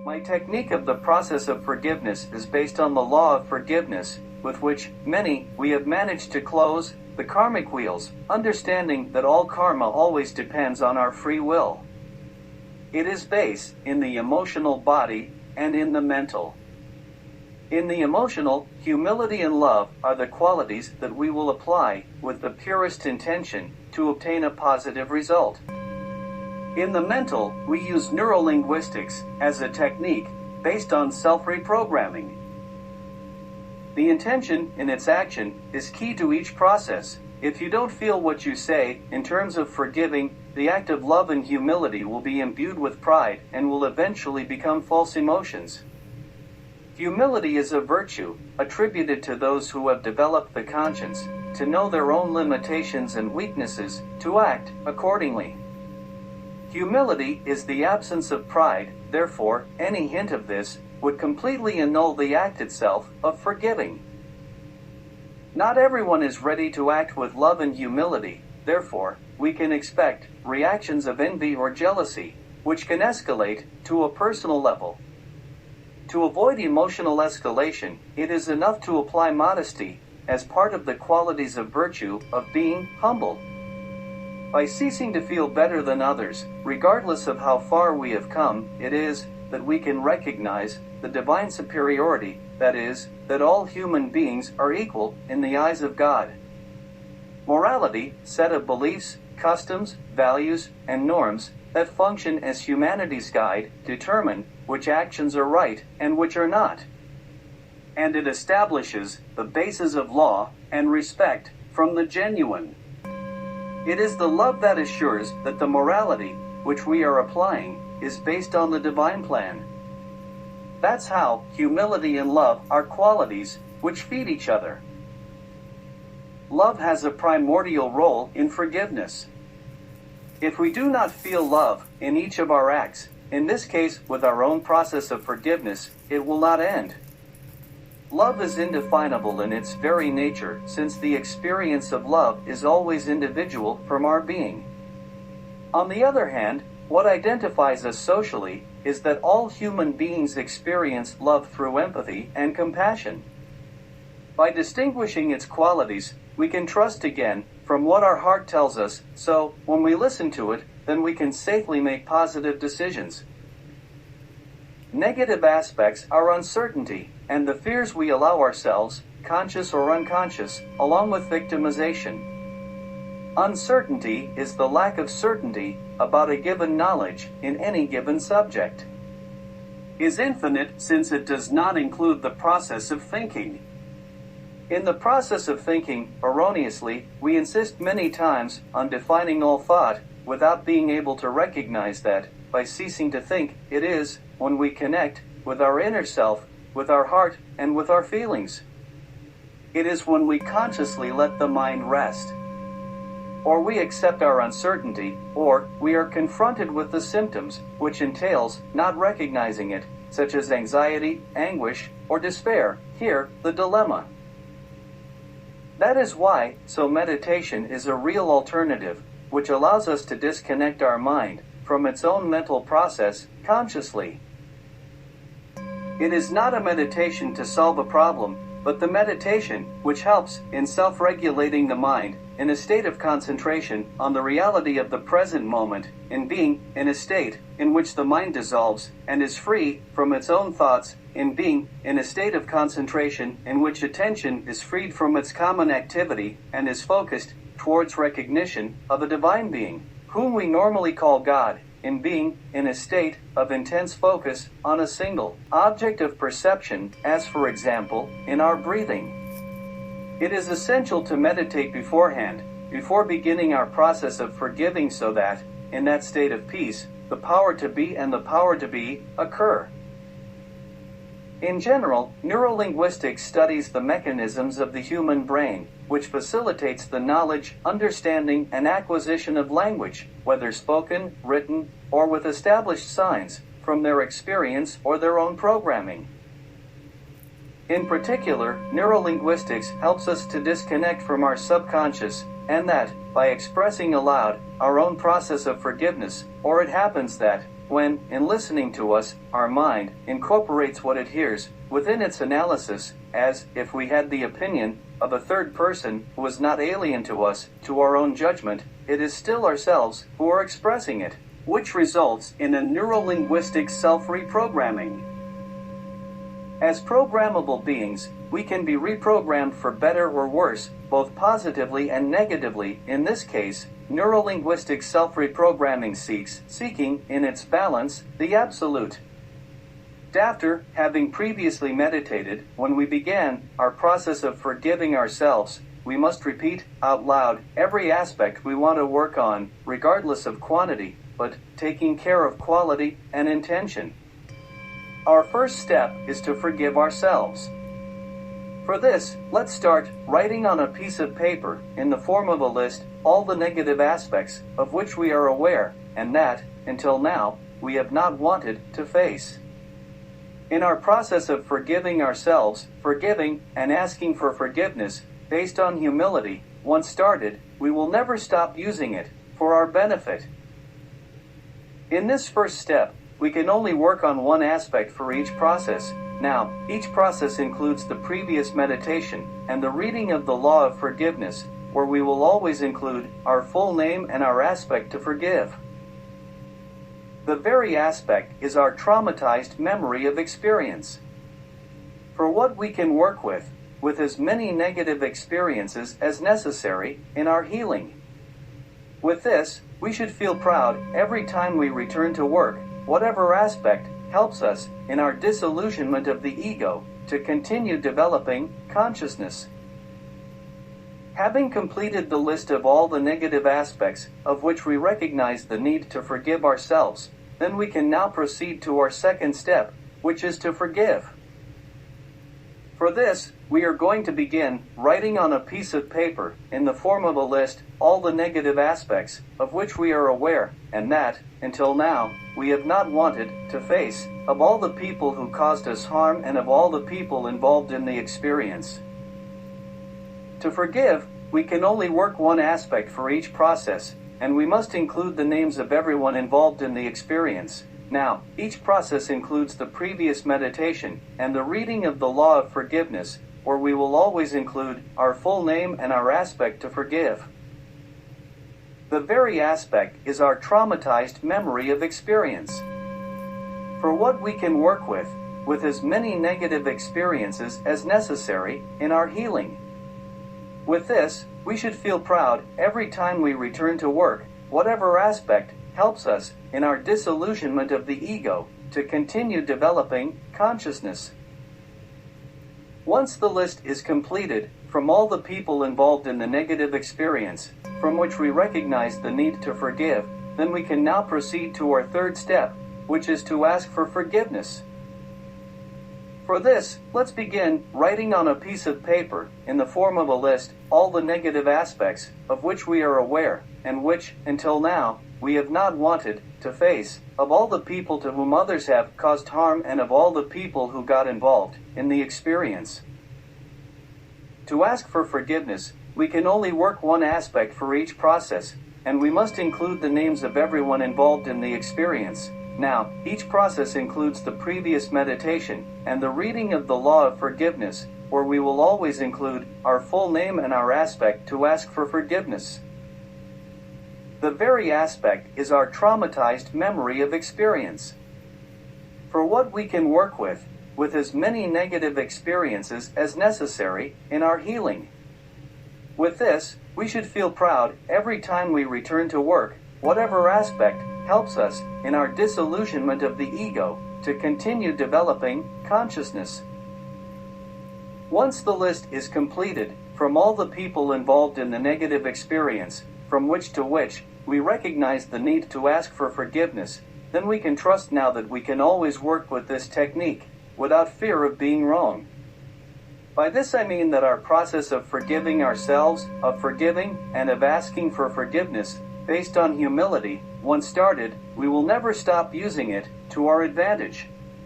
My technique of the process of forgiveness is based on the law of forgiveness, with which we have managed to close the karmic wheels, understanding that all karma always depends on our free will. It is based in the emotional body and in the mental. In the emotional, humility and love are the qualities that we will apply with the purest intention to obtain a positive result. In the mental, we use neurolinguistics as a technique based on self-reprogramming. The intention in its action is key to each process. If you don't feel what you say in terms of forgiving, the act of love and humility will be imbued with pride and will eventually become false emotions. Humility is a virtue attributed to those who have developed the conscience to know their own limitations and weaknesses, to act accordingly. Humility is the absence of pride, therefore, any hint of this would completely annul the act itself of forgiving. Not everyone is ready to act with love and humility, therefore, we can expect reactions of envy or jealousy, which can escalate to a personal level. To avoid emotional escalation, it is enough to apply modesty as part of the qualities of virtue of being humble. By ceasing to feel better than others, regardless of how far we have come, it is that we can recognize the divine superiority, that is, that all human beings are equal in the eyes of God. Morality, set of beliefs, customs, values, and norms that function as humanity's guide, determine which actions are right and which are not. And it establishes the basis of law and respect from the genuine. It is the love that assures that the morality which we are applying is based on the divine plan. That's how humility and love are qualities which feed each other. Love has a primordial role in forgiveness. If we do not feel love in each of our acts, in this case with our own process of forgiveness, it will not end. Love is indefinable in its very nature, since the experience of love is always individual from our being. On the other hand, what identifies us socially is that all human beings experience love through empathy and compassion. By distinguishing its qualities, we can trust again from what our heart tells us, so when we listen to it, then we can safely make positive decisions. Negative aspects are uncertainty, and the fears we allow ourselves, conscious or unconscious, along with victimization. Uncertainty is the lack of certainty about a given knowledge in any given subject. Is infinite since it does not include the process of thinking. In the process of thinking, erroneously, we insist many times on defining all thought without being able to recognize that, by ceasing to think, it is when we connect with our inner self, with our heart, and with our feelings. It is when we consciously let the mind rest. Or we accept our uncertainty, or we are confronted with the symptoms, which entails not recognizing it, such as anxiety, anguish, or despair. Here, the dilemma. That is why, meditation is a real alternative, which allows us to disconnect our mind from its own mental process consciously. It is not a meditation to solve a problem, but the meditation which helps in self-regulating the mind in a state of concentration on the reality of the present moment, in being in a state in which the mind dissolves and is free from its own thoughts, in being in a state of concentration in which attention is freed from its common activity and is focused towards recognition of a divine being, whom we normally call God, in being in a state of intense focus on a single object of perception, as for example, in our breathing. It is essential to meditate beforehand, before beginning our process of forgiving, so that, in that state of peace, the power to be and the power to be occur. In general, neurolinguistics studies the mechanisms of the human brain, which facilitates the knowledge, understanding, and acquisition of language, whether spoken, written, or with established signs, from their experience or their own programming. In particular, neurolinguistics helps us to disconnect from our subconscious, and that, by expressing aloud our own process of forgiveness, or it happens that, when, in listening to us, our mind incorporates what it hears within its analysis, as if we had the opinion of a third person who is not alien to us, to our own judgment, it is still ourselves who are expressing it, which results in a neurolinguistic self-reprogramming. As programmable beings, we can be reprogrammed for better or worse, both positively and negatively. In this case, neurolinguistic self-reprogramming seeking, in its balance, the absolute. After having previously meditated, when we began our process of forgiving ourselves, we must repeat out loud every aspect we want to work on, regardless of quantity, but taking care of quality and intention. Our first step is to forgive ourselves. For this, let's start writing on a piece of paper, in the form of a list, all the negative aspects of which we are aware, and that, until now, we have not wanted to face. In our process of forgiving ourselves, forgiving and asking for forgiveness, based on humility, once started, we will never stop using it for our benefit. In this first step, we can only work on one aspect for each process. Now, each process includes the previous meditation and the reading of the law of forgiveness, where we will always include our full name and our aspect to forgive. The very aspect is our traumatized memory of experience. For what we can work with as many negative experiences as necessary in our healing. With this, we should feel proud every time we return to work, whatever aspect helps us in our disillusionment of the ego to continue developing consciousness. Having completed the list of all the negative aspects of which we recognize the need to forgive ourselves, then we can now proceed to our second step, which is to forgive. For this, we are going to begin writing on a piece of paper, in the form of a list, all the negative aspects of which we are aware, and that, until now, we have not wanted to face, of all the people who caused us harm and of all the people involved in the experience. To forgive, we can only work one aspect for each process, and we must include the names of everyone involved in the experience. Now, each process includes the previous meditation and the reading of the law of forgiveness, where we will always include our full name and our aspect to forgive. The very aspect is our traumatized memory of experience. For what we can work with as many negative experiences as necessary in our healing. With this, we should feel proud every time we return to work, whatever aspect helps us in our disillusionment of the ego to continue developing consciousness. Once the list is completed, from all the people involved in the negative experience, from which we recognize the need to forgive, then we can now proceed to our third step, which is to ask for forgiveness. For this, let's begin writing on a piece of paper, in the form of a list, all the negative aspects of which we are aware, and which, until now, we have not wanted to face, of all the people to whom others have caused harm and of all the people who got involved in the experience. To ask for forgiveness, we can only work one aspect for each process, and we must include the names of everyone involved in the experience. Now, each process includes the previous meditation and the reading of the law of forgiveness, where we will always include our full name and our aspect to ask for forgiveness. The very aspect is our traumatized memory of experience. For what we can work with as many negative experiences as necessary in our healing. With this, we should feel proud every time we return to work, whatever aspect helps us in our disillusionment of the ego to continue developing consciousness. Once the list is completed, from all the people involved in the negative experience, from which we recognize the need to ask for forgiveness, then we can trust now that we can always work with this technique, without fear of being wrong. By this I mean that our process of forgiving ourselves, of forgiving, and of asking for forgiveness, based on humility, once started, we will never stop using it to our advantage.